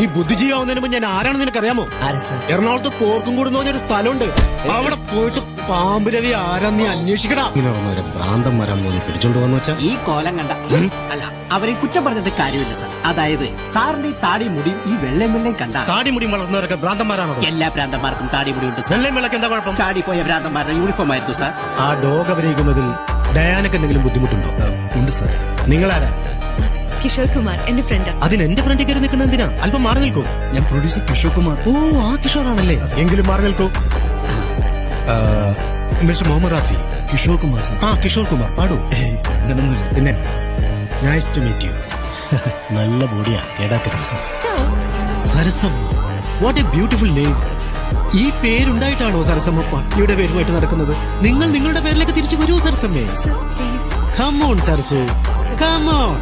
ഈ ബുദ്ധിജീവാവുന്നതിന് മുമ്പ് ഞാൻ ആരാണെന്ന് നിനക്കറിയാമോ? എറണാകുളത്ത് പോർക്കും കൂടുന്ന പറഞ്ഞൊരു സ്ഥലമുണ്ട്. അവിടെ പോയിട്ട് പാമ്പ് രവി ആരാന്ന് നീ അന്വേഷിക്കടാ. ഇങ്ങനെ ഭ്രാന്തന്മാരാന്ന് പിടിച്ചോണ്ട് വന്നു വെച്ചാ ഈ കോലം കണ്ട അല്ല അവരെ കുറ്റം പറഞ്ഞിട്ട് കാര്യമില്ല സാർ. അതായത് സാറിന്റെ ഈ താടി മുടിയും ഈ വെള്ളയും വെള്ളയും കണ്ട താടി മുടി വളർന്നവരൊക്കെ ഭ്രാന്തന്മാരാണോ? എല്ലാ ഭ്രാന്തന്മാർക്കും താടി മുടി ഉണ്ട് സാർ. വെള്ളയും വെള്ളക്ക് എന്താ കുഴപ്പം? ചാടിപ്പോയ ഭ്രാന്തന്മാരുടെ യൂണിഫോം ആയിരുന്നു സാർ. ആ ഡോഗ് അഭിനയിക്കുന്നതിൽ ഡയാനക്ക് എന്തെങ്കിലും ബുദ്ധിമുട്ടുണ്ടോ? ഉണ്ട് സാർ. നിങ്ങളാരാ? കിഷോർ കുമാർ എന്റെ ഫ്രണ്ട്. അതിന് എന്റെ ഫ്രണ്ടിൽ കയറി നിൽക്കുന്ന എന്തിനാ? അല്പം മാറി നിൽക്കൂ. ഞാൻ പ്രൊഡ്യൂസർ കിഷോർ കുമാർ. ഓ, ആ കിഷോറാണല്ലേ. എങ്കിലും മാറി നിൽക്കൂ. മിസ്റ്റർ മുഹമ്മദ് റാഫി. കിഷോർ കുമാർ സാർ. ആ, കിഷോർ കുമാർ. പാടൂ. അങ്ങനൊന്നുമില്ല. പിന്നെ നൈസ് ടു മീറ്റ് യു. നല്ല ബോഡിയാ, കേടാക്കരുത്. Sarasamma, what a beautiful name. ഈ പേരുണ്ടായിട്ടാണോ സരസമ്മ പട്ടിയുടെ പേരുമായിട്ട് നടക്കുന്നത്? നിങ്ങൾ നിങ്ങളുടെ പേരിലേക്ക് തിരിച്ചു വരൂ സരസമ്മേ. Sir please. Come on Sarasu, come on.